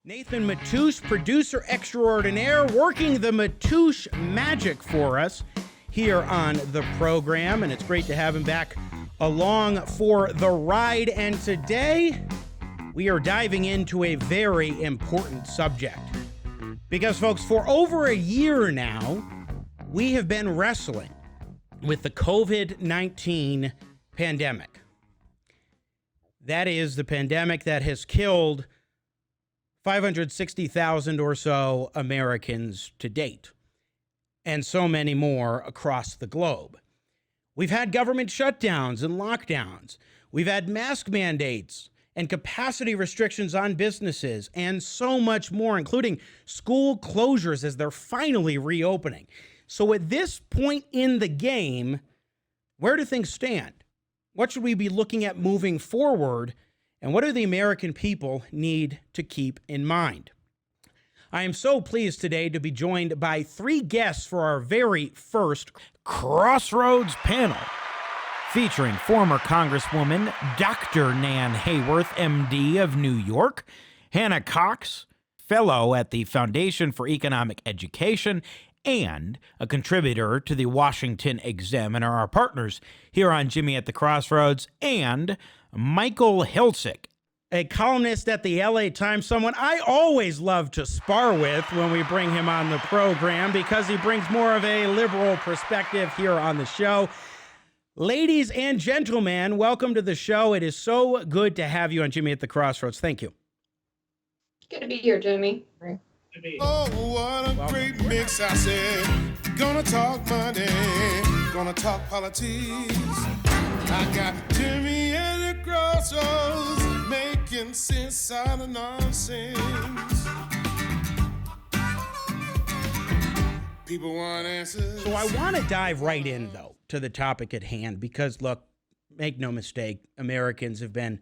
Nathan Matoush, producer extraordinaire, working the Matoush magic for us here on the program, and it's great to have him back along for the ride. And today, we are diving into a very important subject. Because, folks, for over a year now, we have been wrestling with the COVID-19 pandemic. That is the pandemic that has killed 560,000 or so Americans to date, and so many more across the globe. We've had government shutdowns and lockdowns. We've had mask mandates and capacity restrictions on businesses, and so much more, including school closures as they're finally reopening. So at this point in the game, where do things stand? What should we be looking at moving forward? And what do the American people need to keep in mind? I am so pleased today to be joined by three guests for our very first Crossroads Panel, featuring former Congresswoman Dr. Nan Hayworth, MD of New York, Hannah Cox, fellow at the Foundation for Economic Education, and a contributor to the Washington Examiner, our partners here on Jimmy at the Crossroads, and Michael Hiltzik, a columnist at the LA Times, someone I always love to spar with when we bring him on the program because he brings more of a liberal perspective here on the show. Ladies and gentlemen, welcome to the show. It is so good to have you on Jimmy at the Crossroads. Thank you. Good to be here, Jimmy. Oh, what a great mix, I said. Gonna talk money, gonna talk politics. I got Jimmy at the Crossroads, making sense out of nonsense. People want answers. So I want to dive right in, though, to the topic at hand, because, look, make no mistake, Americans have been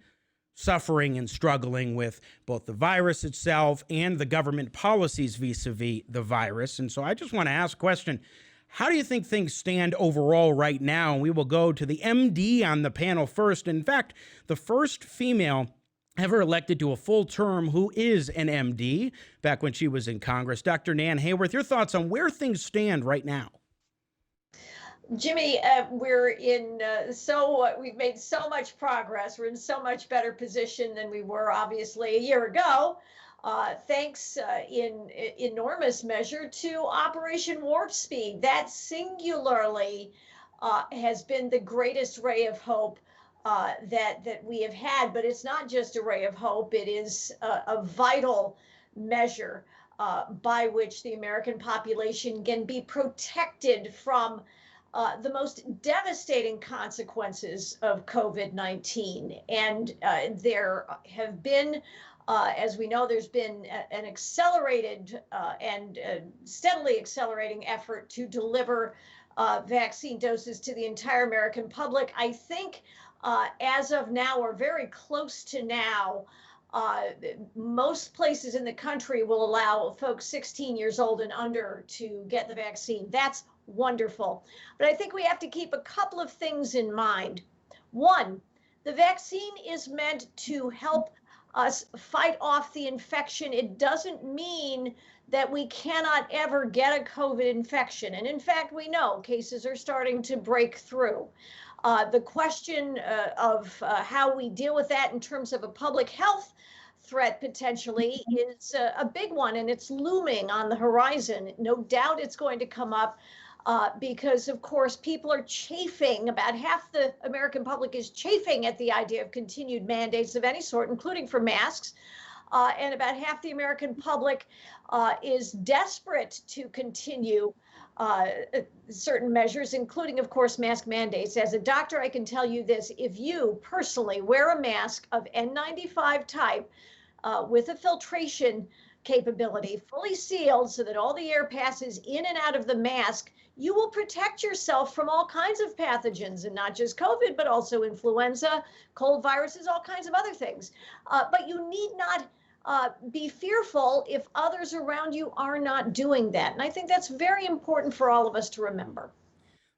suffering and struggling with both the virus itself and the government policies vis-a-vis the virus. And so I just want to ask a question. How do you think things stand overall right now? And we will go to the MD on the panel first. In fact, the first female ever elected to a full term who is an MD back when she was in Congress, Dr. Nan Hayworth. Your thoughts on where things stand right now? Jimmy, we've made so much progress. We're in so much better position than we were obviously a year ago. Thanks in enormous measure to Operation Warp Speed. That singularly has been the greatest ray of hope that we have had. But it's not just a ray of hope. It is a vital measure by which the American population can be protected from the most devastating consequences of COVID-19. And there have been, as we know, there's been an accelerated and steadily accelerating effort to deliver vaccine doses to the entire American public. I think as of now, or very close to now, most places in the country will allow folks 16 years old and under to get the vaccine. That's wonderful. But I think we have to keep a couple of things in mind. One, the vaccine is meant to help us fight off the infection. It doesn't mean that we cannot ever get a COVID infection. And in fact, we know cases are starting to break through. The question of how we deal with that in terms of a public health threat potentially is a big one, and it's looming on the horizon. No doubt it's going to come up because, of course, people are chafing. About half the American public is chafing at the idea of continued mandates of any sort, including for masks. And about half the American public is desperate to continue certain measures, including, of course, mask mandates. As a doctor, I can tell you this. If you personally wear a mask of N95 type with a filtration capability, fully sealed so that all the air passes in and out of the mask, you will protect yourself from all kinds of pathogens, and not just COVID, but also influenza, cold viruses, all kinds of other things. But you need not be fearful if others around you are not doing that. And I think that's very important for all of us to remember.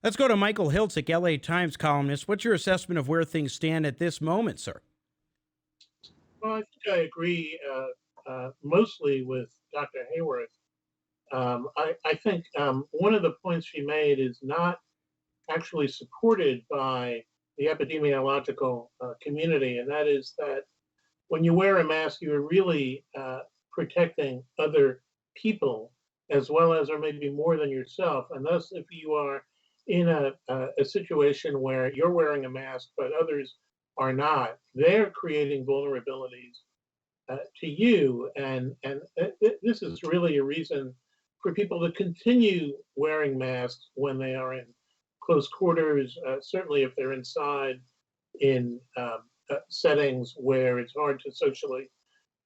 Let's go to Michael Hiltzik, LA Times columnist. What's your assessment of where things stand at this moment, sir? Well, I think I agree mostly with Dr. Hayworth. I think one of the points she made is not actually supported by the epidemiological community, and that is that when you wear a mask, you are really protecting other people as well as, or maybe more than yourself. And thus, if you are in a situation where you're wearing a mask but others are not, they're creating vulnerabilities to you. And this is really a reason for people to continue wearing masks when they are in close quarters, certainly if they're inside in settings where it's hard to socially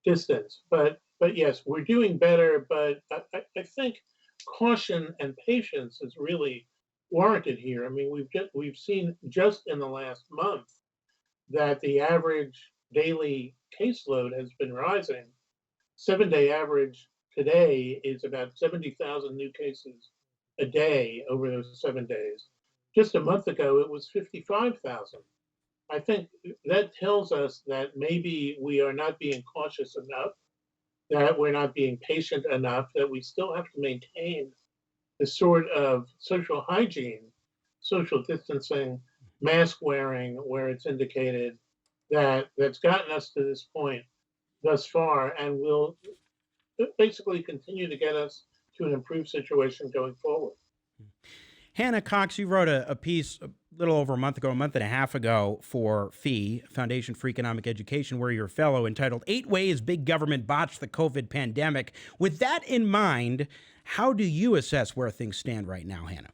distance. But yes, we're doing better, but I think caution and patience is really warranted here. I mean, we've seen just in the last month that the average daily caseload has been rising. 7-day average today is about 70,000 new cases a day over those 7 days. Just a month ago, it was 55,000. I think that tells us that maybe we are not being cautious enough, that we're not being patient enough, that we still have to maintain the sort of social hygiene, social distancing, mask wearing where it's indicated, that's gotten us to this point thus far and will basically continue to get us to an improved situation going forward. Hannah Cox, you wrote a piece a little over a month and a half ago for FEE, Foundation for Economic Education, where you're a fellow, entitled 8 Ways Big Government Botched the COVID Pandemic. With that in mind, how do you assess where things stand right now, Hannah?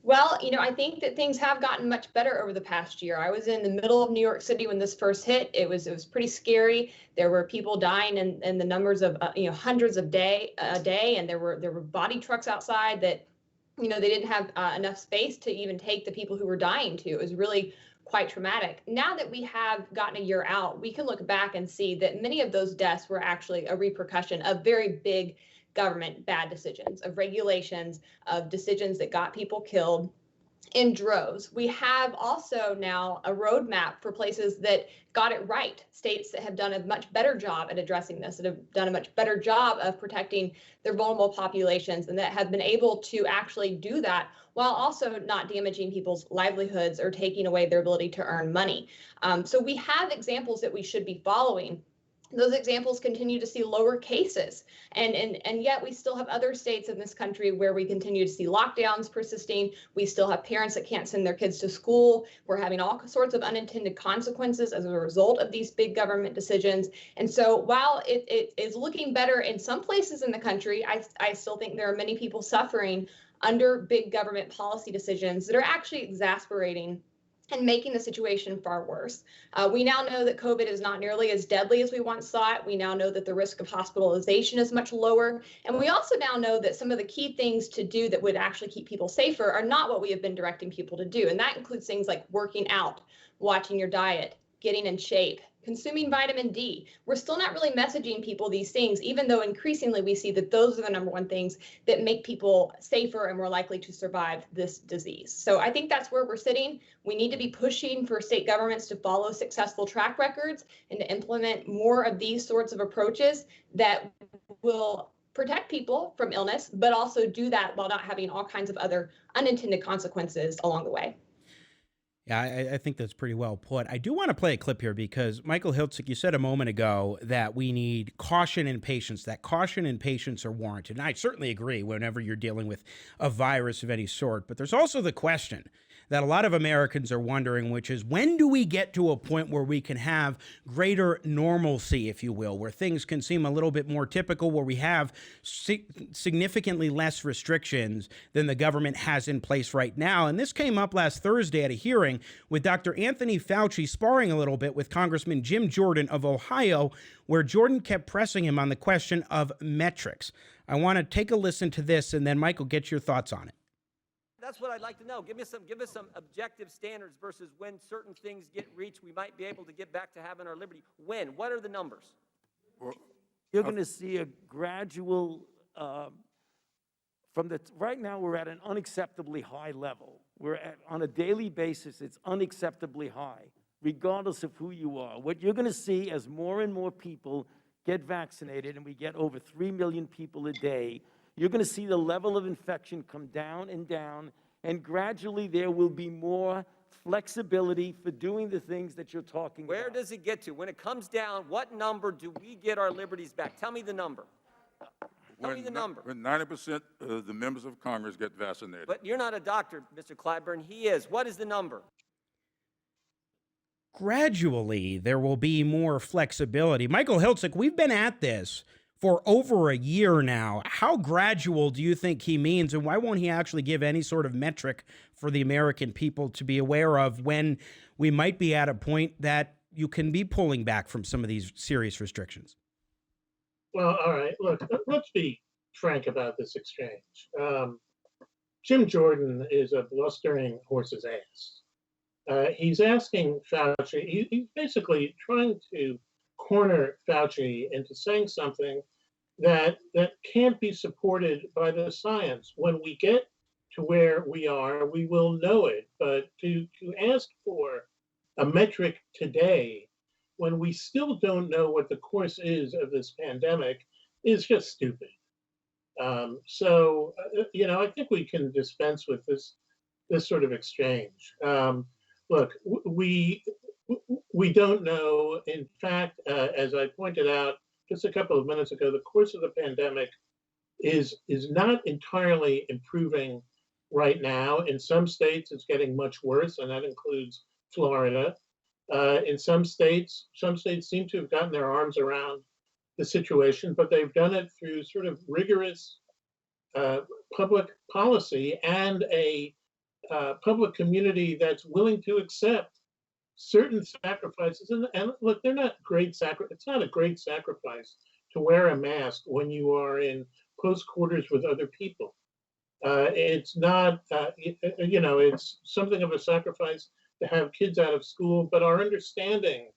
Well, I think that things have gotten much better over the past year. I was in the middle of New York City when this first hit. It was pretty scary. There were people dying in the numbers of hundreds a day, and there were body trucks outside that they didn't have enough space to even take the people who were dying to. It was really quite traumatic. Now that we have gotten a year out, we can look back and see that many of those deaths were actually a repercussion of very big government bad decisions, of regulations, of decisions that got people killed in droves. We have also now a roadmap for places that got it right, states that have done a much better job at addressing this, that have done a much better job of protecting their vulnerable populations, and that have been able to actually do that while also not damaging people's livelihoods or taking away their ability to earn money. So we have examples that we should be following. Those examples continue to see lower cases. And yet we still have other states in this country where we continue to see lockdowns persisting. We still have parents that can't send their kids to school. We're having all sorts of unintended consequences as a result of these big government decisions. And so while it is looking better in some places in the country, I still think there are many people suffering under big government policy decisions that are actually exasperating and making the situation far worse. We now know that COVID is not nearly as deadly as we once thought. We now know that the risk of hospitalization is much lower. And we also now know that some of the key things to do that would actually keep people safer are not what we have been directing people to do. And that includes things like working out, watching your diet, getting in shape, consuming vitamin D. We're still not really messaging people these things, even though increasingly we see that those are the number one things that make people safer and more likely to survive this disease. So I think that's where we're sitting. We need to be pushing for state governments to follow successful track records and to implement more of these sorts of approaches that will protect people from illness, but also do that while not having all kinds of other unintended consequences along the way. Yeah, I think that's pretty well put. I do want to play a clip here because, Michael Hiltzik, you said a moment ago that we need caution and patience, that caution and patience are warranted. And I certainly agree whenever you're dealing with a virus of any sort. But there's also the question that a lot of Americans are wondering, which is, when do we get to a point where we can have greater normalcy, if you will, where things can seem a little bit more typical, where we have significantly less restrictions than the government has in place right now? And this came up last Thursday at a hearing with Dr. Anthony Fauci sparring a little bit with Congressman Jim Jordan of Ohio, where Jordan kept pressing him on the question of metrics. I want to take a listen to this, and then, Michael, get your thoughts on it. That's what I'd like to know. Give us some objective standards versus when certain things get reached, we might be able to get back to having our liberty. When? What are the numbers? You're going to see a gradual, right now we're at an unacceptably high level. On a daily basis, it's unacceptably high, regardless of who you are. What you're going to see as more and more people get vaccinated and we get over 3 million people a day, you're going to see the level of infection come down, and gradually there will be more flexibility for doing the things that you're talking Where about. does it get to? When it comes down, what number do we get our liberties back? Tell me the number. Tell me the number. When 90% of the members of Congress get vaccinated. But you're not a doctor, Mr. Clyburn. He is. What is the number? Gradually, there will be more flexibility. Michael Hiltzik, we've been at this for over a year now. How gradual do you think he means, and why won't he actually give any sort of metric for the American people to be aware of when we might be at a point that you can be pulling back from some of these serious restrictions? Well, all right. Look, let's be frank about this exchange. Jim Jordan is a blustering horse's ass. He's asking Fauci, he's basically trying to corner Fauci into saying something that can't be supported by the science. When we get to where we are, we will know it. But to ask for a metric today, when we still don't know what the course is of this pandemic, is just stupid. So, I think we can dispense with this sort of exchange. Look, we don't know. In fact, as I pointed out just a couple of minutes ago, the course of the pandemic is not entirely improving right now. In some states, it's getting much worse, and that includes Florida. In some states seem to have gotten their arms around the situation, but they've done it through sort of rigorous public policy and a public community that's willing to accept certain sacrifices. And look, they're not great it's not a great sacrifice to wear a mask when you are in close quarters with other people. It's not, it's something of a sacrifice to have kids out of school, but our understanding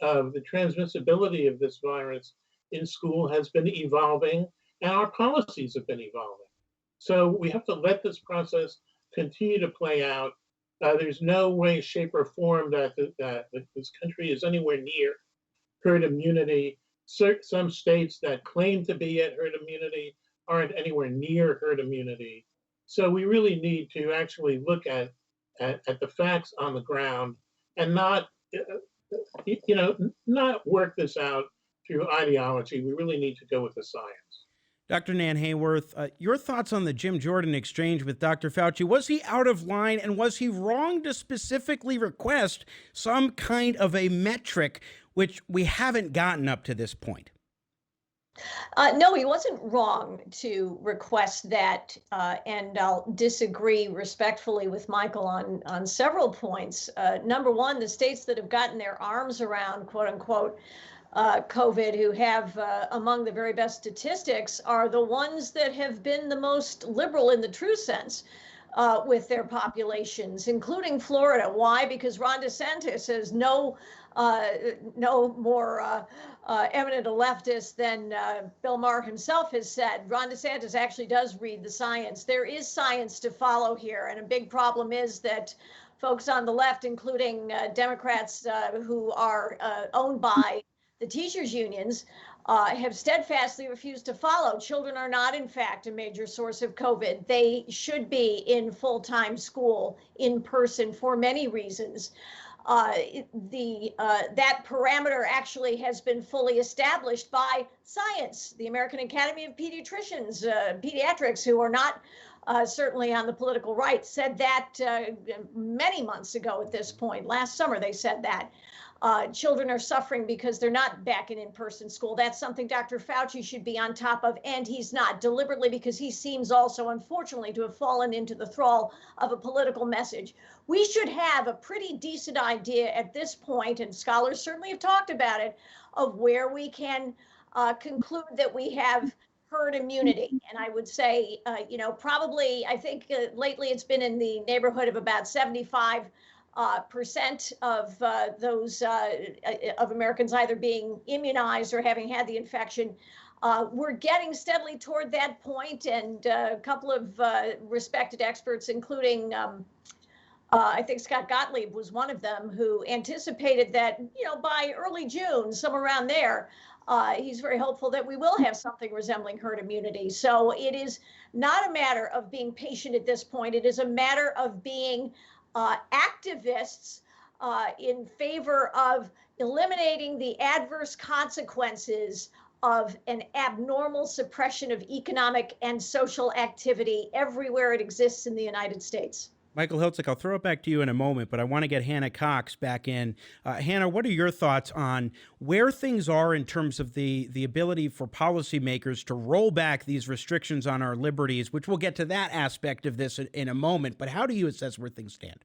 of the transmissibility of this virus in school has been evolving, and our policies have been evolving. So we have to let this process continue to play out. There's no way, shape, or form that this country is anywhere near herd immunity. Some states that claim to be at herd immunity aren't anywhere near herd immunity. So we really need to actually look at the facts on the ground and not work this out through ideology. We really need to go with the science. Dr. Nan Hayworth, your thoughts on the Jim Jordan exchange with Dr. Fauci. Was he out of line, and was he wrong to specifically request some kind of a metric, which we haven't gotten up to this point? No, he wasn't wrong to request that, and I'll disagree respectfully with Michael on several points. Number one, the states that have gotten their arms around, quote unquote, COVID, who have among the very best statistics, are the ones that have been the most liberal in the true sense with their populations, including Florida. Why? Because Ron DeSantis is no more eminent a leftist than Bill Maher himself has said. Ron DeSantis actually does read the science. There is science to follow here, and a big problem is that folks on the left, including Democrats who are owned by the teachers' unions, have steadfastly refused to follow. Children are not, in fact, a major source of COVID. They should be in full-time school, in person, for many reasons. That parameter actually has been fully established by science. The American Academy of Pediatrics, who are not certainly on the political right, said that many months ago at this point. Last summer, they said that. Children are suffering because they're not back in in-person school. That's something Dr. Fauci should be on top of, and he's not, deliberately, because he seems also, unfortunately, to have fallen into the thrall of a political message. We should have a pretty decent idea at this point, and scholars certainly have talked about it, of where we can conclude that we have herd immunity. And I would say, probably, I think lately it's been in the neighborhood of about 75% of those of Americans either being immunized or having had the infection. We're getting steadily toward that point, and a couple of respected experts, including I think Scott Gottlieb was one of them, who anticipated that, by early June, somewhere around there, he's very hopeful that we will have something resembling herd immunity. So it is not a matter of being patient at this point. It is a matter of being activists in favor of eliminating the adverse consequences of an abnormal suppression of economic and social activity everywhere it exists in the United States. Michael Hiltzik, I'll throw it back to you in a moment, but I want to get Hannah Cox back in. Hannah, what are your thoughts on where things are in terms of the ability for policymakers to roll back these restrictions on our liberties, which we'll get to that aspect of this in a moment, but how do you assess where things stand?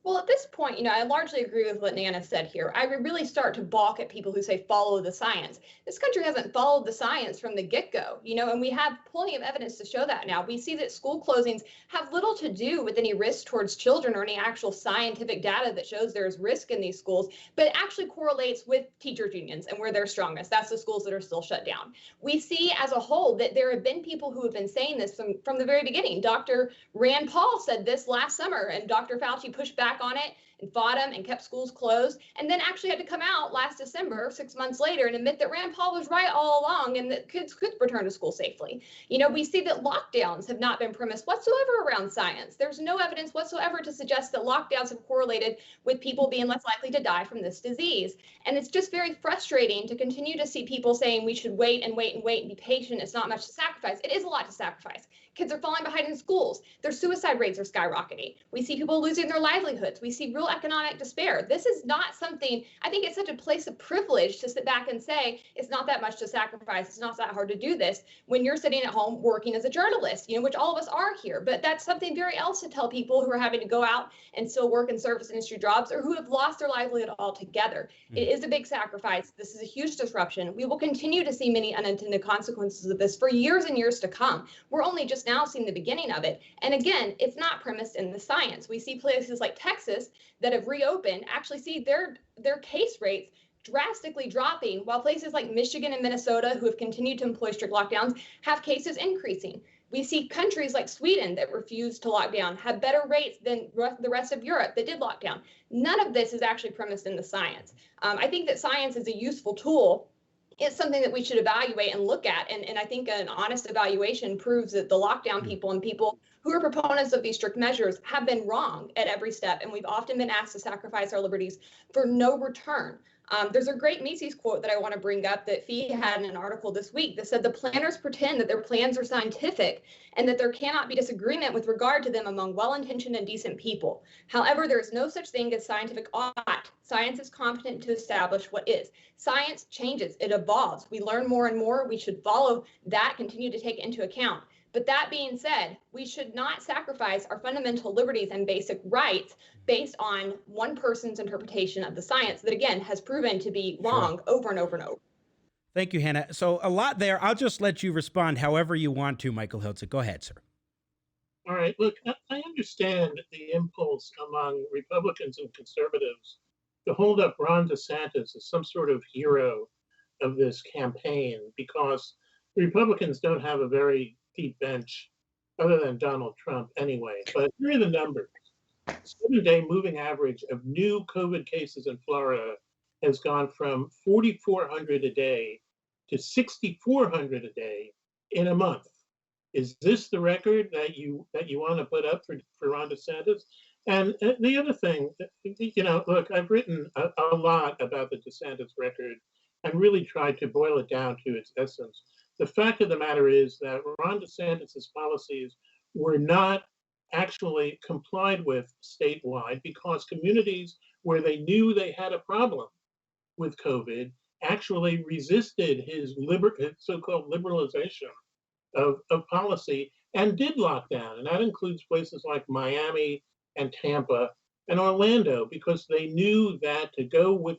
Well, at this point, I largely agree with what Nana said here. I would really start to balk at people who say follow the science. This country hasn't followed the science from the get-go, and we have plenty of evidence to show that now. We see that school closings have little to do with any risk towards children or any actual scientific data that shows there's risk in these schools, but it actually correlates with teachers' unions and where they're strongest. That's the schools that are still shut down. We see as a whole that there have been people who have been saying this from the very beginning. Dr. Rand Paul said this last summer, and Dr. Fauci pushed back on it and fought him and kept schools closed, and then actually had to come out last December, 6 months later, and admit that Rand Paul was right all along and that kids could return to school safely. We see that lockdowns have not been premised whatsoever around science. There's no evidence whatsoever to suggest that lockdowns have correlated with people being less likely to die from this disease. And it's just very frustrating to continue to see people saying we should wait and wait and wait and be patient. It's not much to sacrifice. It is a lot to sacrifice. Kids are falling behind in schools. Their suicide rates are skyrocketing. We see people losing their livelihoods. We see real economic despair. This is not something, I think it's such a place of privilege to sit back and say, it's not that much to sacrifice. It's not that hard to do this when you're sitting at home working as a journalist, which all of us are here. But that's something very else to tell people who are having to go out and still work in service industry jobs or who have lost their livelihood altogether. It is a big sacrifice. This is a huge disruption. We will continue to see many unintended consequences of this for years and years to come. We're only just now seeing the beginning of it. And again, it's not premised in the science. We see places like Texas that have reopened actually see their case rates drastically dropping, while places like Michigan and Minnesota, who have continued to employ strict lockdowns, have cases increasing. We see countries like Sweden that refuse to lock down have better rates than the rest of Europe that did lock down. None of this is actually premised in the science. I think that science is a useful tool. It's something that we should evaluate and look at. And I think an honest evaluation proves that the lockdown people and people who are proponents of these strict measures have been wrong at every step. And we've often been asked to sacrifice our liberties for no return. There's a great Mises quote that I want to bring up that Fee had in an article this week that said the planners pretend that their plans are scientific and that there cannot be disagreement with regard to them among well-intentioned and decent people. However, there is no such thing as scientific ought. Science is competent to establish what is. Science changes, it evolves. We learn more and more. We should follow that, continue to take it into account. But that being said, we should not sacrifice our fundamental liberties and basic rights based on one person's interpretation of the science that, again, has proven to be wrong over and over and over. Thank you, Hannah. So a lot there. I'll just let you respond however you want to, Michael Hiltzik. Go ahead, sir. All right. Look, I understand the impulse among Republicans and conservatives to hold up Ron DeSantis as some sort of hero of this campaign because Republicans don't have a very deep bench other than Donald Trump anyway. But here are the numbers. 7-day moving average of new COVID cases in Florida has gone from 4,400 a day to 6,400 a day in a month. Is this the record that you want to put up for Ron DeSantis? And the other thing, look, I've written a lot about the DeSantis record and really tried to boil it down to its essence. The fact of the matter is that Ron DeSantis' policies were not actually complied with statewide because communities where they knew they had a problem with COVID actually resisted his so-called liberalization of policy and did lock down. And that includes places like Miami and Tampa and Orlando, because they knew that to go with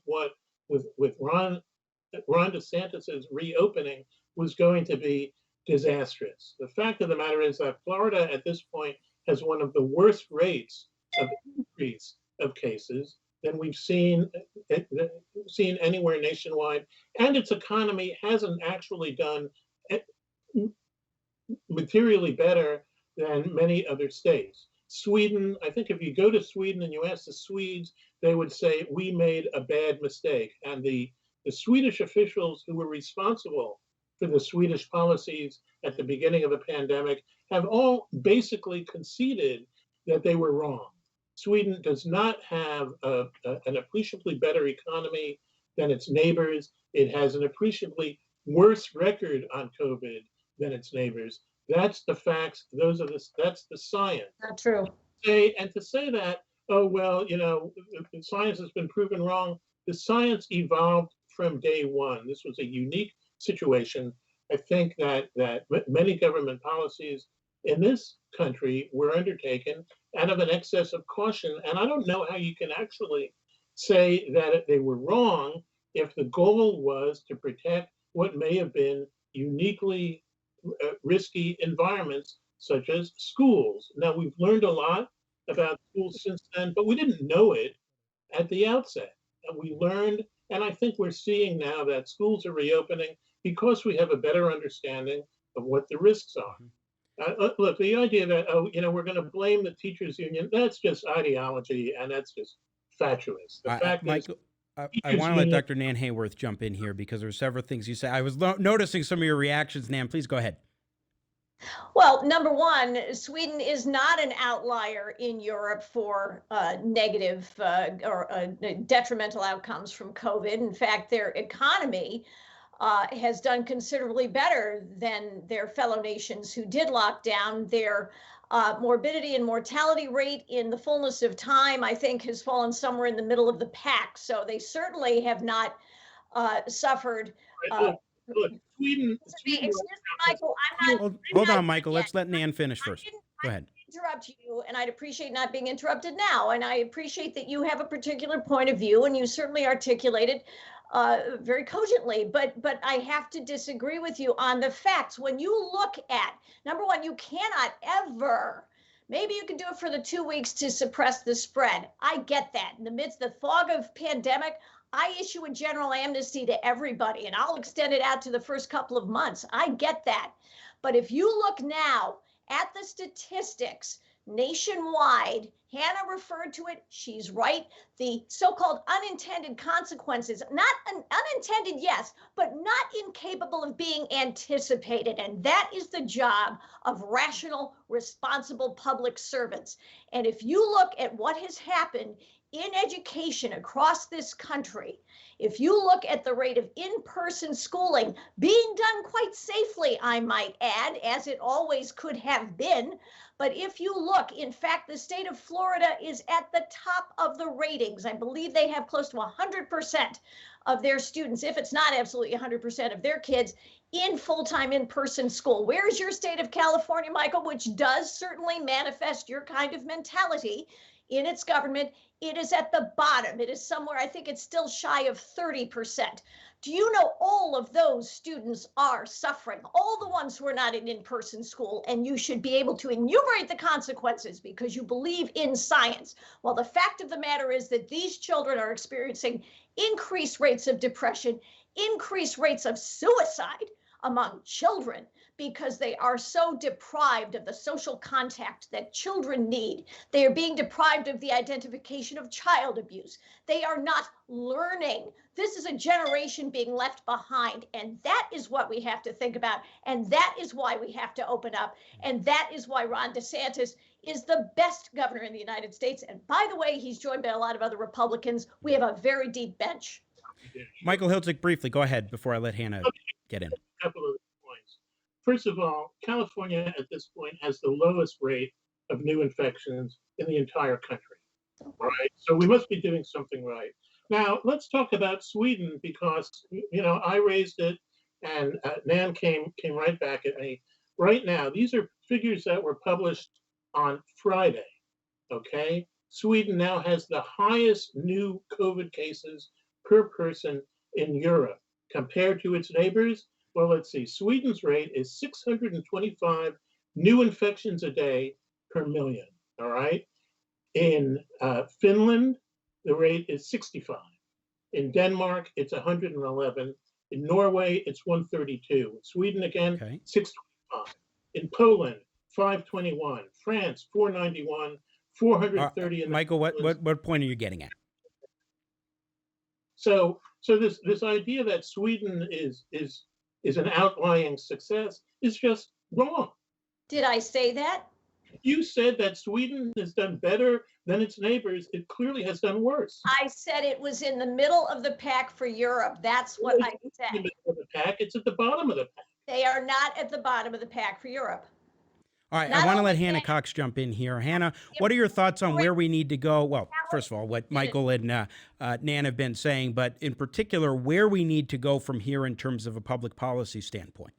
Ron DeSantis's reopening was going to be disastrous. The fact of the matter is that Florida at this point has one of the worst rates of increase of cases than we've seen anywhere nationwide, and its economy hasn't actually done materially better than many other states. Sweden, I think if you go to Sweden and you ask the Swedes, they would say we made a bad mistake, and the The Swedish officials who were responsible for the Swedish policies at the beginning of the pandemic have all basically conceded that they were wrong. Sweden does not have an appreciably better economy than its neighbors. It has an appreciably worse record on COVID than its neighbors. That's the facts. That's the science. Not true. And to say that, oh, well, science has been proven wrong. The science evolved from day one. This was a unique situation. I think that many government policies in this country were undertaken out of an excess of caution. And I don't know how you can actually say that they were wrong if the goal was to protect what may have been uniquely risky environments, such as schools. Now, we've learned a lot about schools since then, but we didn't know it at the outset. And we learned, and I think we're seeing now that schools are reopening because we have a better understanding of what the risks are. Look, the idea that, we're going to blame the teachers union, that's just ideology, and that's just fatuous. The fact Michael, is, I want to let Dr. Nan Hayworth jump in here because there's several things you say. I was noticing some of your reactions, Nan. Please go ahead. Well, number one, Sweden is not an outlier in Europe for negative or detrimental outcomes from COVID. In fact, their economy has done considerably better than their fellow nations who did lock down. Their morbidity and mortality rate in the fullness of time, I think, has fallen somewhere in the middle of the pack. So they certainly have not suffered. Look, Sweden. Excuse me, Michael, I'm not. Hold on, Michael. Let's let Nan finish first. Go ahead. Interrupt you, and I'd appreciate not being interrupted now. And I appreciate that you have a particular point of view, and you certainly articulated very cogently. But I have to disagree with you on the facts. When you look at, number one, you cannot ever. Maybe you can do it for the 2 weeks to suppress the spread. I get that. In the midst of the fog of pandemic, I issue a general amnesty to everybody, and I'll extend it out to the first couple of months. I get that. But if you look now at the statistics nationwide, Hannah referred to it, she's right, the so-called unintended consequences, not unintended, yes, but not incapable of being anticipated. And that is the job of rational, responsible public servants. And if you look at what has happened in education across this country, if you look at the rate of in-person schooling being done quite safely, I might add, as it always could have been. But if you look, in fact, the state of Florida is at the top of the ratings. I believe they have close to 100% of their students, if it's not absolutely 100% of their kids, in full-time in-person school. Where's your state of California, Michael, which does certainly manifest your kind of mentality in its government? It is at the bottom. It is somewhere, I think it's still shy of 30%. Do you know all of those students are suffering, all the ones who are not in in-person school, and you should be able to enumerate the consequences because you believe in science. Well, the fact of the matter is that these children are experiencing increased rates of depression, increased rates of suicide among children, because they are so deprived of the social contact that children need. They are being deprived of the identification of child abuse. They are not learning. This is a generation being left behind, and that is what we have to think about, and that is why we have to open up, and that is why Ron DeSantis is the best governor in the United States. And by the way, he's joined by a lot of other Republicans. We have a very deep bench. Michael Hiltzik, briefly, go ahead before I let Hannah get in. A couple of points. First of all, California at this point has the lowest rate of new infections in the entire country. All right, so we must be doing something right. Now, let's talk about Sweden because, I raised it and Nan came right back at me. Right now, these are figures that were published on Friday, okay? Sweden now has the highest new COVID cases per person in Europe compared to its neighbors. Well, let's see, Sweden's rate is 625 new infections a day per million, all right? In Finland, the rate is 65. In Denmark, it's 111. In Norway, it's 132. Sweden, again, 625. In Poland, 521. France, 491. 430. Michael, what point are you getting at? So So this idea that Sweden is an outlying success is just wrong. Did I say that? You said that Sweden has done better than its neighbors. It clearly has done worse. I said it was in the middle of the pack for Europe. That's what I In the said. middle of the pack, it's at the bottom of the pack. They are not at the bottom of the pack for Europe. All right, Not I want to let only Hannah that- Cox jump in here. Hannah, what are your thoughts on where we need to go? Well, first of all, what Michael and Nan have been saying, but in particular, where we need to go from here in terms of a public policy standpoint.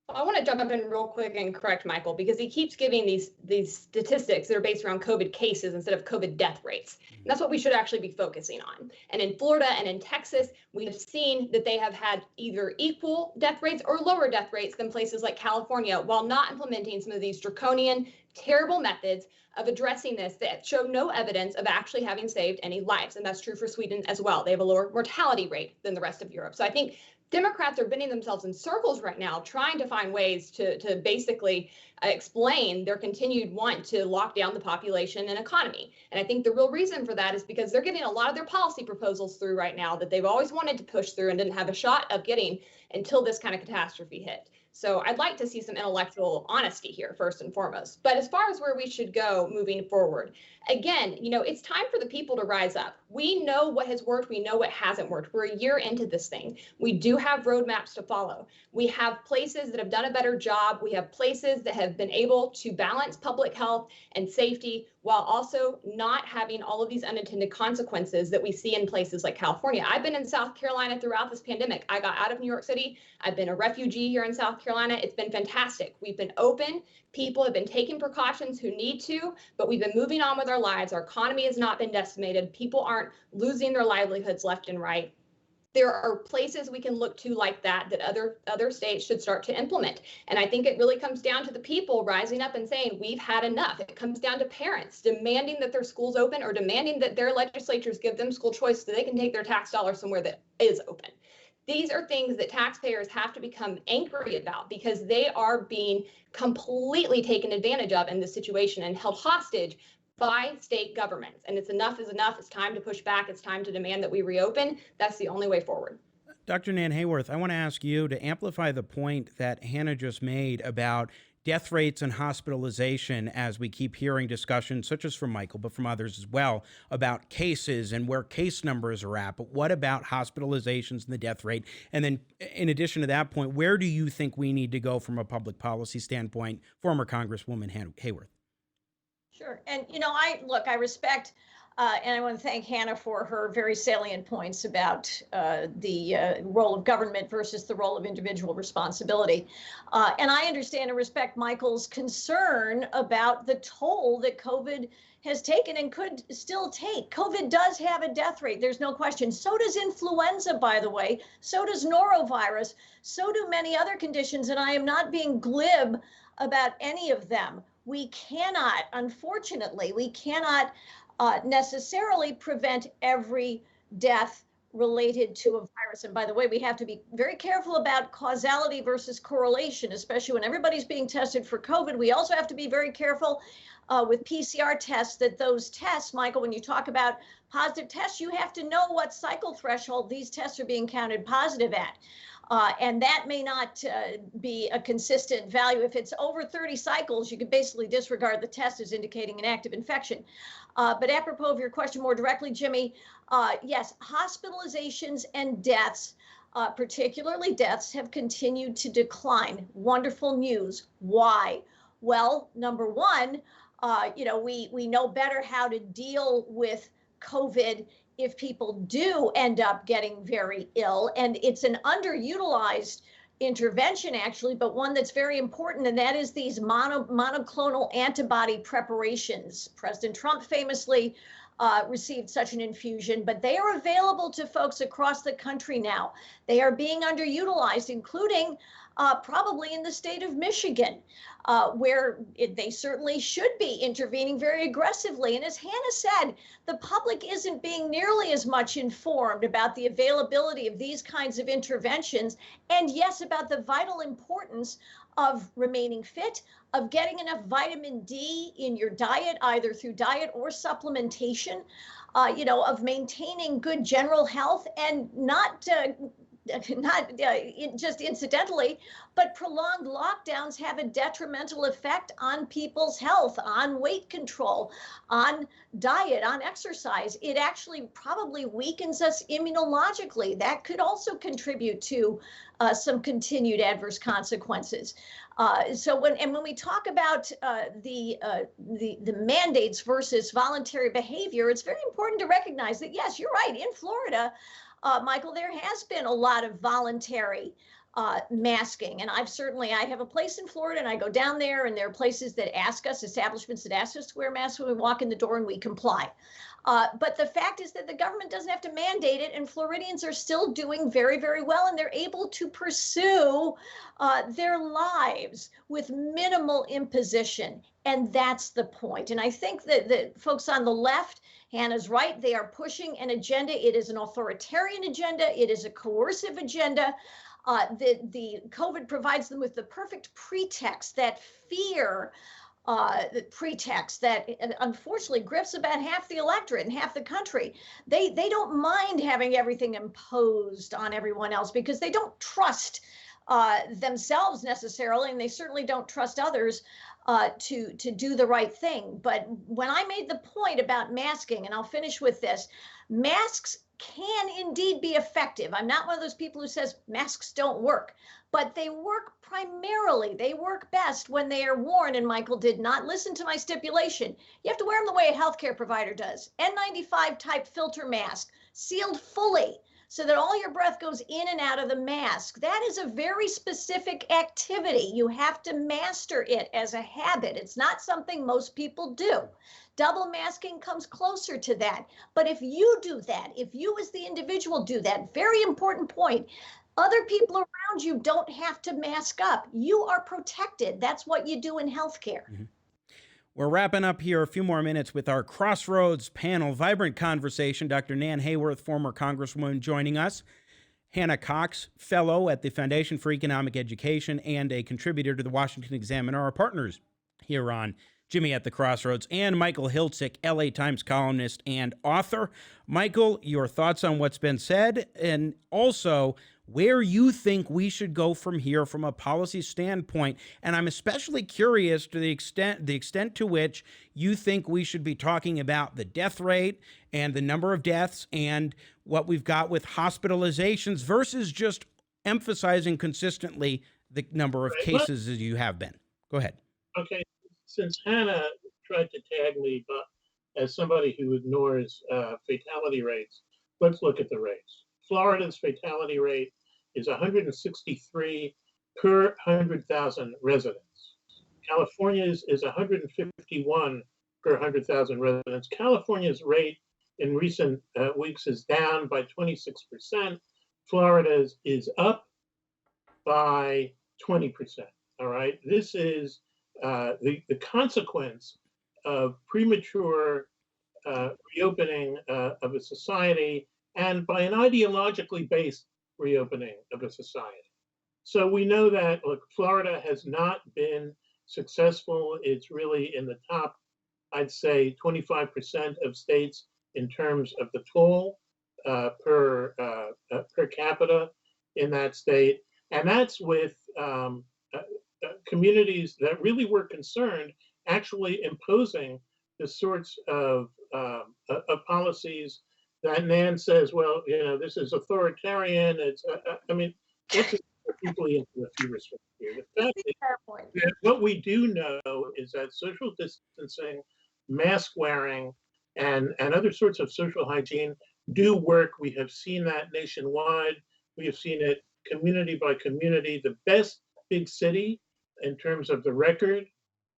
I want to jump in real quick and correct Michael, because he keeps giving these statistics that are based around COVID cases instead of COVID death rates. And that's what we should actually be focusing on. And in Florida and in Texas, we have seen that they have had either equal death rates or lower death rates than places like California, while not implementing some of these draconian, terrible methods of addressing this that show no evidence of actually having saved any lives. And that's true for Sweden as well. They have a lower mortality rate than the rest of Europe. So I think Democrats are bending themselves in circles right now, trying to find ways to basically explain their continued want to lock down the population and economy. And I think the real reason for that is because they're getting a lot of their policy proposals through right now that they've always wanted to push through and didn't have a shot of getting until this kind of catastrophe hit. So I'd like to see some intellectual honesty here, first and foremost. But as far as where we should go moving forward, again, it's time for the people to rise up. We know what has worked. We know what hasn't worked. We're a year into this thing. We do have roadmaps to follow. We have places that have done a better job. We have places that have been able to balance public health and safety while also not having all of these unintended consequences that we see in places like California. I've been in South Carolina throughout this pandemic. I got out of New York City. I've been a refugee here in South Carolina. It's been fantastic. We've been open. People have been taking precautions who need to, but we've been moving on with our lives. Our economy has not been decimated. People aren't losing their livelihoods left and right. There are places we can look to like that other states should start to implement. And I think it really comes down to the people rising up and saying, we've had enough. It comes down to parents demanding that their schools open or demanding that their legislatures give them school choice so they can take their tax dollars somewhere that is open. These are things that taxpayers have to become angry about because they are being completely taken advantage of in this situation and held hostage by state governments. And enough is enough. It's time to push back. It's time to demand that we reopen. That's the only way forward. Dr. Nan Hayworth, I want to ask you to amplify the point that Hannah just made about death rates and hospitalization, as we keep hearing discussions, such as from Michael, but from others as well, about cases and where case numbers are at. But what about hospitalizations and the death rate? And then in addition to that point, where do you think we need to go from a public policy standpoint, former Congresswoman Hayworth? Sure. And, I respect and I want to thank Hannah for her very salient points about the role of government versus the role of individual responsibility. And I understand and respect Michael's concern about the toll that COVID has taken and could still take. COVID does have a death rate. There's no question. So does influenza, by the way. So does norovirus. So do many other conditions. And I am not being glib about any of them. We cannot, unfortunately, necessarily prevent every death related to a virus. And by the way, we have to be very careful about causality versus correlation, especially when everybody's being tested for COVID. We also have to be very careful with PCR tests, that those tests, Michael, when you talk about positive tests, you have to know what cycle threshold these tests are being counted positive at. And that may not be a consistent value. If it's over 30 cycles, you can basically disregard the test as indicating an active infection. But apropos of your question more directly, Jimmy, yes, hospitalizations and deaths, particularly deaths, have continued to decline. Wonderful news. Why? Well, number one, we know better how to deal with COVID if people do end up getting very ill. And it's an underutilized intervention, actually, but one that's very important, and that is these monoclonal antibody preparations. President Trump famously received such an infusion, but they are available to folks across the country now. They are being underutilized, including probably in the state of Michigan, where they certainly should be intervening very aggressively. And as Hannah said, the public isn't being nearly as much informed about the availability of these kinds of interventions, and yes, about the vital importance of remaining fit, of getting enough vitamin D in your diet, either through diet or supplementation, of maintaining good general health, and not just incidentally, but prolonged lockdowns have a detrimental effect on people's health, on weight control, on diet, on exercise. It actually probably weakens us immunologically. That could also contribute to some continued adverse consequences. So when we talk about the mandates versus voluntary behavior, it's very important to recognize that, yes, you're right. In Florida, Michael, there has been a lot of voluntary masking. And I have a place in Florida, and I go down there, and there are places that ask us, establishments that ask us to wear masks when we walk in the door, and we comply. But the fact is that the government doesn't have to mandate it, and Floridians are still doing very, very well, and they're able to pursue their lives with minimal imposition. And that's the point. And I think that the folks on the left, Hannah's right, they are pushing an agenda. It is an authoritarian agenda. It is a coercive agenda. The COVID provides them with the perfect pretext, that fear the pretext that unfortunately grips about half the electorate and half the country. They don't mind having everything imposed on everyone else because they don't trust themselves necessarily, and they certainly don't trust others to do the right thing. But when I made the point about masking, and I'll finish with this, masks can indeed be effective. I'm not one of those people who says masks don't work, but they work primarily, they work best when they are worn. And Michael did not listen to my stipulation. You have to wear them the way a healthcare provider does. N95 type filter mask, sealed fully, so that all your breath goes in and out of the mask. That is a very specific activity. You have to master it as a habit. It's not something most people do. Double masking comes closer to that. But if you do that, if you as the individual do that, very important point, other people around you don't have to mask up. You are protected. That's what you do in healthcare. Mm-hmm. We're wrapping up here a few more minutes with our Crossroads panel. Vibrant conversation. Dr. Nan Hayworth, former Congresswoman, joining us. Hannah Cox, fellow at the Foundation for Economic Education and a contributor to the Washington Examiner, our partners here on Jimmy at the Crossroads, and Michael Hiltzik, LA Times columnist and author. Michael, your thoughts on what's been said, and also where you think we should go from here from a policy standpoint. And I'm especially curious to the extent to which you think we should be talking about the death rate and the number of deaths and what we've got with hospitalizations versus just emphasizing consistently the number of cases as you have been. Go ahead. Okay. Since Hannah tried to tag me as somebody who ignores fatality rates, let's look at the rates. Florida's fatality rate is 163 per 100,000 residents. California's is 151 per 100,000 residents. California's rate in recent weeks is down by 26%. Florida's is up by 20%. All right. This is the consequence of premature reopening of a society, and by an ideologically based reopening of a society. So we know that, look, Florida has not been successful. It's really in the top, I'd say, 25% of states in terms of the toll per capita in that state. And that's with communities that really were concerned actually imposing the sorts of policies that Nan says, well, this is authoritarian. It's, let's deeply into a few respects here. The fact is that what we do know is that social distancing, mask wearing, and other sorts of social hygiene do work. We have seen that nationwide. We have seen it community by community. The best big city in terms of the record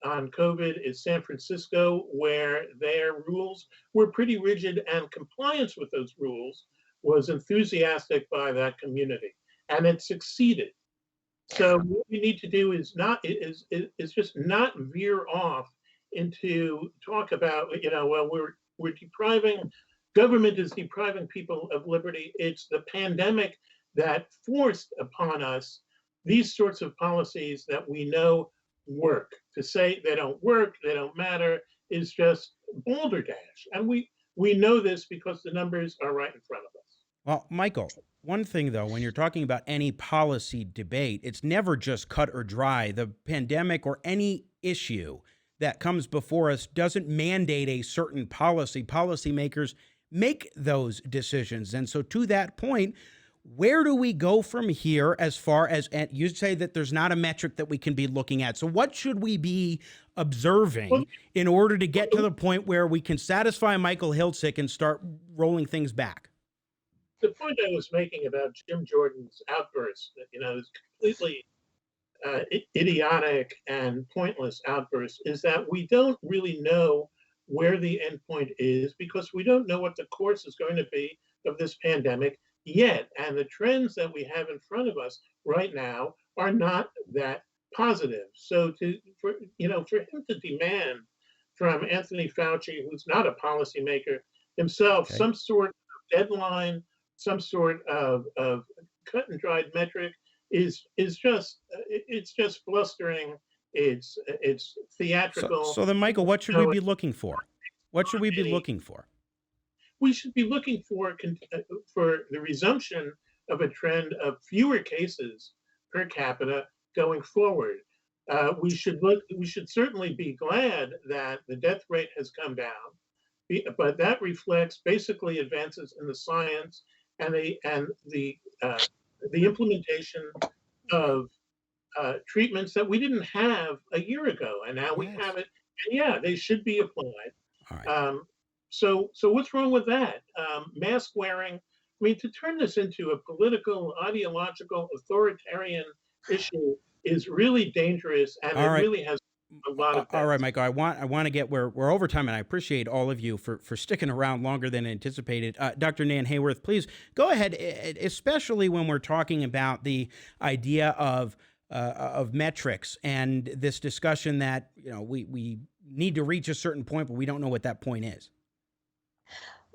on COVID is San Francisco, where their rules were pretty rigid, and compliance with those rules was enthusiastic by that community. And it succeeded. So what we need to do is just not veer off into talk about, well, we're depriving, government is depriving people of liberty. It's the pandemic that forced upon us these sorts of policies that we know work. To say they don't work, they don't matter, is just balderdash. And we know this because the numbers are right in front of us. Well, Michael, one thing though, when you're talking about any policy debate, it's never just cut or dry. The pandemic or any issue that comes before us doesn't mandate a certain policy. Policymakers make those decisions. And so to that point, where do we go from here as far as, and you say that there's not a metric that we can be looking at. So what should we be observing in order to get to the point where we can satisfy Michael Hiltzik and start rolling things back? The point I was making about Jim Jordan's outburst, is completely idiotic and pointless outburst, is that we don't really know where the endpoint is because we don't know what the course is going to be of this pandemic yet. And the trends that we have in front of us right now are not that positive. So for him to demand from Anthony Fauci, who's not a policymaker himself, some sort of deadline, some sort of cut and dried metric is just blustering. It's theatrical. So then, Michael, what should we be looking for? What should we be looking for? We should be looking for the resumption of a trend of fewer cases per capita going forward. We should certainly be glad that the death rate has come down, but that reflects basically advances in the science and the implementation of treatments that we didn't have a year ago, and now we have it. And yeah, they should be applied. All right. So what's wrong with that? Mask wearing. I mean, to turn this into a political, ideological, authoritarian issue is really dangerous, and it really has a lot of. All right, Michael. I want to get where we're over time, and I appreciate all of you for sticking around longer than anticipated. Dr. Nan Hayworth, please go ahead, especially when we're talking about the idea of metrics and this discussion that we need to reach a certain point, but we don't know what that point is.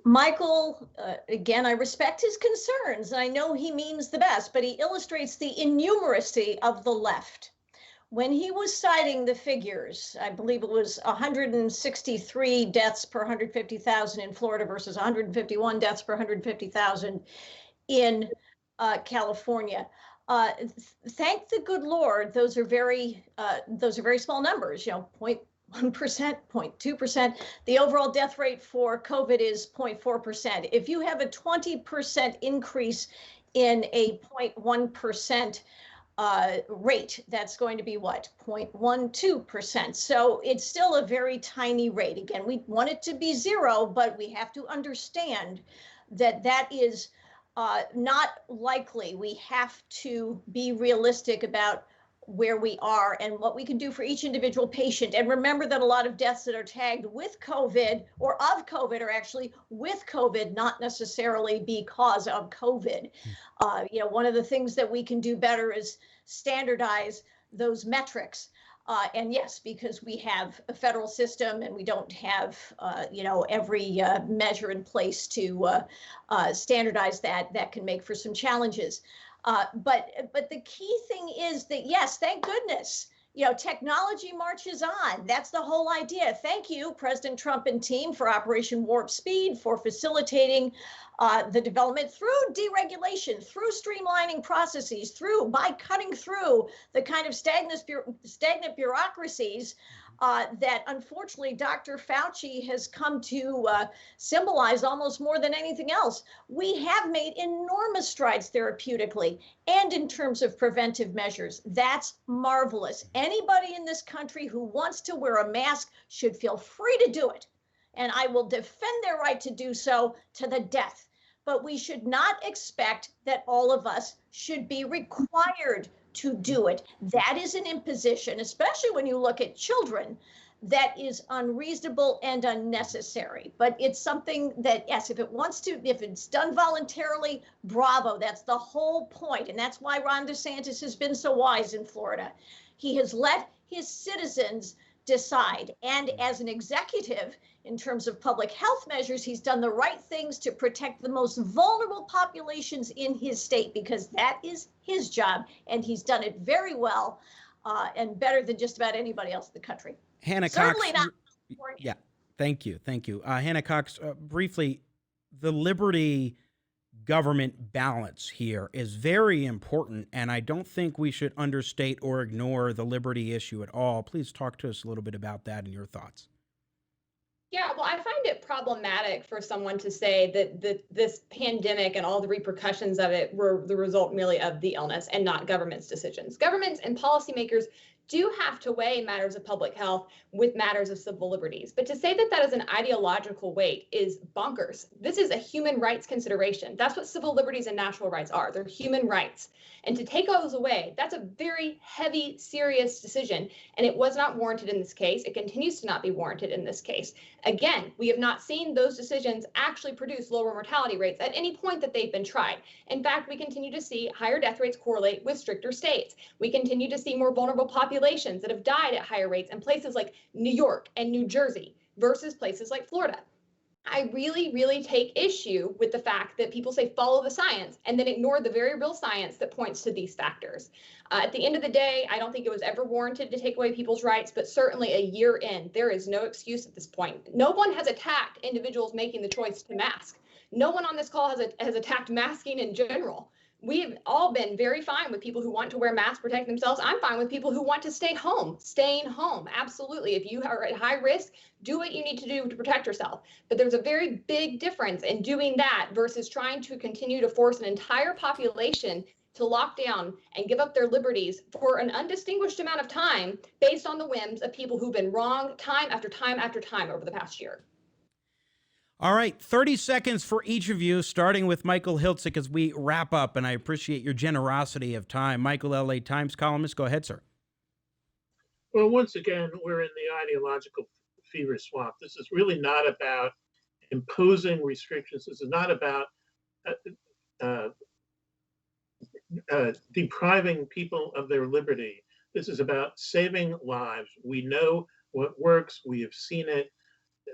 Michael, again, I respect his concerns. I know he means the best, but he illustrates the innumeracy of the left. When he was citing the figures, I believe it was 163 deaths per 150,000 in Florida versus 151 deaths per 150,000 in California. Thank the good Lord, those are very small numbers. 0.1%, 0.2%. The overall death rate for COVID is 0.4%. If you have a 20% increase in a 0.1% rate, that's going to be what? 0.12%. So it's still a very tiny rate. Again, we want it to be zero, but we have to understand that that is not likely. We have to be realistic about where we are and what we can do for each individual patient. And remember that a lot of deaths that are tagged with COVID or of COVID are actually with COVID, not necessarily because of COVID. One of the things that we can do better is standardize those metrics. And yes, because we have a federal system and we don't have, every measure in place to standardize that can make for some challenges. But the key thing is that, yes, thank goodness, technology marches on. That's the whole idea. Thank you, President Trump and team, for Operation Warp Speed, for facilitating the development through deregulation, through streamlining processes, by cutting through the kind of stagnant bureaucracies that unfortunately Dr. Fauci has come to symbolize almost more than anything else. We have made enormous strides therapeutically and in terms of preventive measures. That's marvelous. Anybody in this country who wants to wear a mask should feel free to do it. And I will defend their right to do so to the death. But we should not expect that all of us should be required to do it. That is an imposition, especially when you look at children that is unreasonable and unnecessary. But it's something that, yes, if it's done voluntarily, bravo. That's the whole point. And that's why Ron DeSantis has been so wise in Florida. He has let his citizens decide. And as an executive, in terms of public health measures, he's done the right things to protect the most vulnerable populations in his state, because that is his job. And he's done it very well and better than just about anybody else in the country. Hannah Certainly Cox. not. Yeah, thank you. Hannah Cox, briefly, the liberty government balance here is very important, and I don't think we should understate or ignore the liberty issue at all. Please talk to us a little bit about that and your thoughts. Yeah, well, I find it problematic for someone to say that this pandemic and all the repercussions of it were the result merely of the illness and not government's decisions. Governments and policymakers do have to weigh matters of public health with matters of civil liberties. But to say that that is an ideological weight is bonkers. This is a human rights consideration. That's what civil liberties and natural rights are. They're human rights. And to take those away, that's a very heavy, serious decision. And it was not warranted in this case. It continues to not be warranted in this case. Again, we have not seen those decisions actually produce lower mortality rates at any point that they've been tried. In fact, we continue to see higher death rates correlate with stricter states. We continue to see more vulnerable populations that have died at higher rates in places like New York and New Jersey versus places like Florida. I really, really take issue with the fact that people say follow the science and then ignore the very real science that points to these factors. At the end of the day, I don't think it was ever warranted to take away people's rights, but certainly a year in, there is no excuse at this point. No one has attacked individuals making the choice to mask. No one on this call has attacked masking in general. We've all been very fine with people who want to wear masks, protect themselves. I'm fine with people who want to stay home, staying home. Absolutely. If you are at high risk, do what you need to do to protect yourself. But there's a very big difference in doing that versus trying to continue to force an entire population to lock down and give up their liberties for an undistinguished amount of time based on the whims of people who've been wrong time after time after time over the past year. All right, 30 seconds for each of you, starting with Michael Hiltzik as we wrap up, and I appreciate your generosity of time. Michael, LA Times columnist, go ahead, sir. Well, once again, we're in the ideological fever swamp. This is really not about imposing restrictions. This is not about depriving people of their liberty. This is about saving lives. We know what works. We have seen it.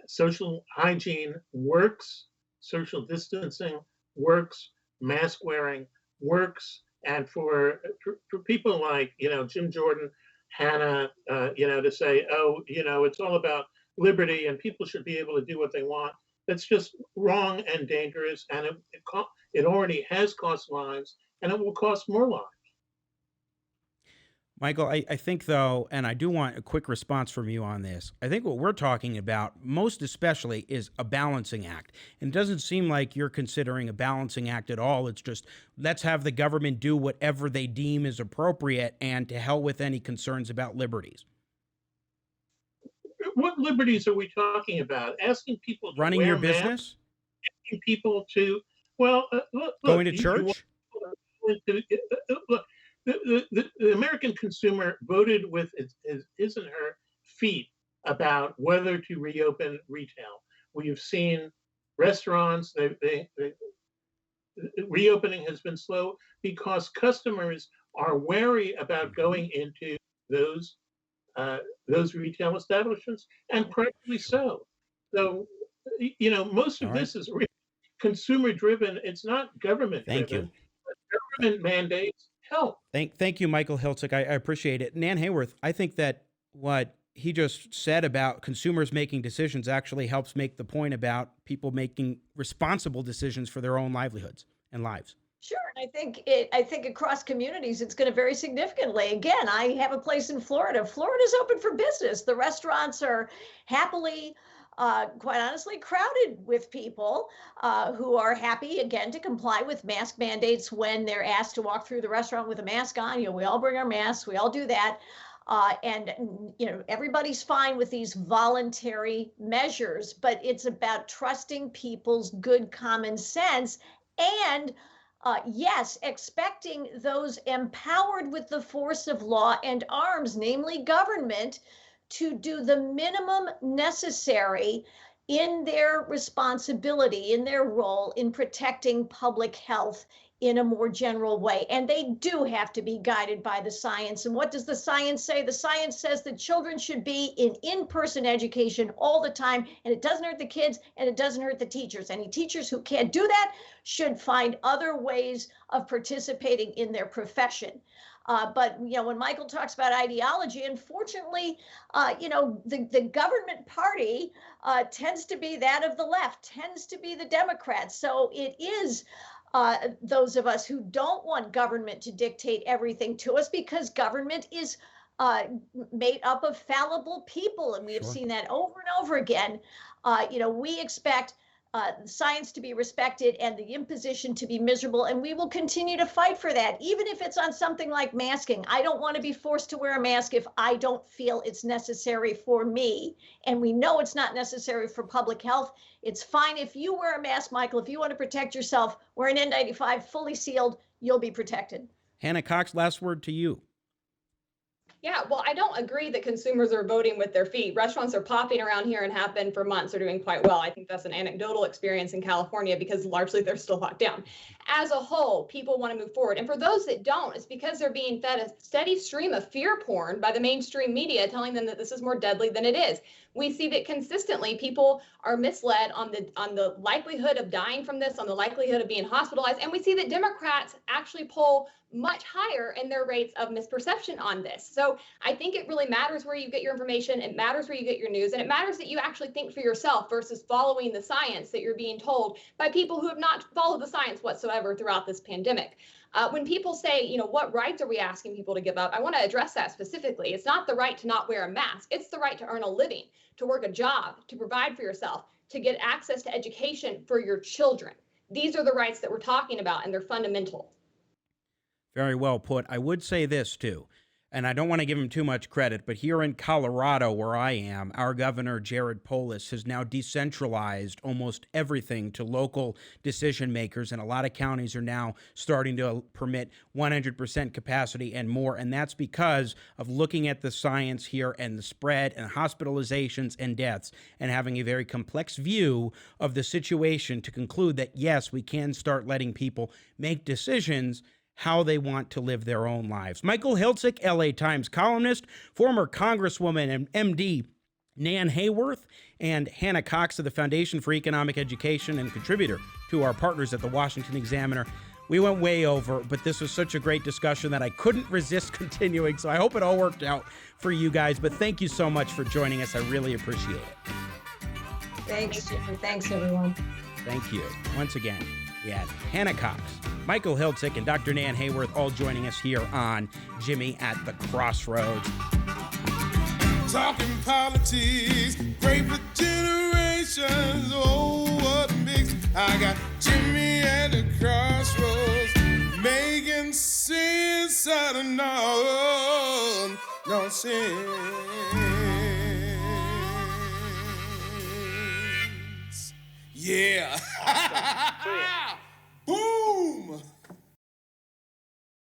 Social hygiene works, social distancing works, mask wearing works, and for people like Jim Jordan, Hannah, to say, oh, it's all about liberty and people should be able to do what they want. That's just wrong and dangerous, and it already has cost lives, and it will cost more lives. Michael, I think, though, and I do want a quick response from you on this, I think what we're talking about most especially is a balancing act. And it doesn't seem like you're considering a balancing act at all. It's just, let's have the government do whatever they deem is appropriate, and to hell with any concerns about liberties. What liberties are we talking about? Asking people to running wear your masks? business? Asking people to, look, going to church? Look, the American consumer voted with his and her feet about whether to reopen retail. We've seen restaurants, reopening has been slow because customers are wary about going into those retail establishments, and correctly so. So, most of this is really consumer driven. It's not government driven. Thank you. Government mandates help. Thank you, Michael Hiltzik. I appreciate it. Nan Hayworth, I think that what he just said about consumers making decisions actually helps make the point about people making responsible decisions for their own livelihoods and lives. Sure, and I think across communities, it's going to vary significantly. Again, I have a place in Florida. Florida's open for business. The restaurants are happily, quite honestly, crowded with people who are happy, again, to comply with mask mandates when they're asked to walk through the restaurant with a mask on. We all bring our masks. We all do that. And everybody's fine with these voluntary measures, but it's about trusting people's good common sense and yes, expecting those empowered with the force of law and arms, namely government, to do the minimum necessary in their responsibility, in their role in protecting public health in a more general way. And they do have to be guided by the science. And what does the science say? The science says that children should be in-person education all the time, and it doesn't hurt the kids and it doesn't hurt the teachers. Any teachers who can't do that should find other ways of participating in their profession. But when Michael talks about ideology, unfortunately, the government party tends to be that of the left, tends to be the Democrats. So it is those of us who don't want government to dictate everything to us, because government is made up of fallible people, and we have seen that over and over again. We expect science to be respected and the imposition to be miserable, and we will continue to fight for that, even if it's on something like masking. I don't want to be forced to wear a mask if I don't feel it's necessary for me, and we know it's not necessary for public health. It's fine if you wear a mask, Michael. If you want to protect yourself, wear an N95 fully sealed, you'll be protected. Hannah Cox, last word to you. Yeah, well, I don't agree that consumers are voting with their feet. Restaurants are popping around here and have been for months. They're doing quite well. I think that's an anecdotal experience in California because largely they're still locked down. As a whole, people want to move forward. And for those that don't, it's because they're being fed a steady stream of fear porn by the mainstream media telling them that this is more deadly than it is. We see that consistently people are misled on the likelihood of dying from this, on the likelihood of being hospitalized. And we see that Democrats actually poll much higher in their rates of misperception on this. So I think it really matters where you get your information. It matters where you get your news, and it matters that you actually think for yourself versus following the science that you're being told by people who have not followed the science whatsoever throughout this pandemic. When people say, what rights are we asking people to give up? I want to address that specifically. It's not the right to not wear a mask. It's the right to earn a living, to work a job, to provide for yourself, to get access to education for your children. These are the rights that we're talking about, and they're fundamental. Very well put. I would say this, too, and I don't want to give him too much credit, but here in Colorado, where I am, our governor, Jared Polis, has now decentralized almost everything to local decision makers, and a lot of counties are now starting to permit 100% capacity and more, and that's because of looking at the science here and the spread and hospitalizations and deaths and having a very complex view of the situation to conclude that, yes, we can start letting people make decisions how they want to live their own lives. Michael Hiltzik, LA Times columnist, former Congresswoman and MD Nan Hayworth, and Hannah Cox of the Foundation for Economic Education and contributor to our partners at the Washington Examiner. We went way over, but this was such a great discussion that I couldn't resist continuing, so I hope it all worked out for you guys. But thank you so much for joining us. I really appreciate it. Thanks, Jimmy. Thanks, everyone. Thank you. Once again, we had Hannah Cox, Michael Hiltzik, and Dr. Nan Hayworth all joining us here on Jimmy at the Crossroads. Talking politics, great for generations. Oh, what a mix. I got Jimmy at the Crossroads, making sense out of no sense. Yeah. Boom.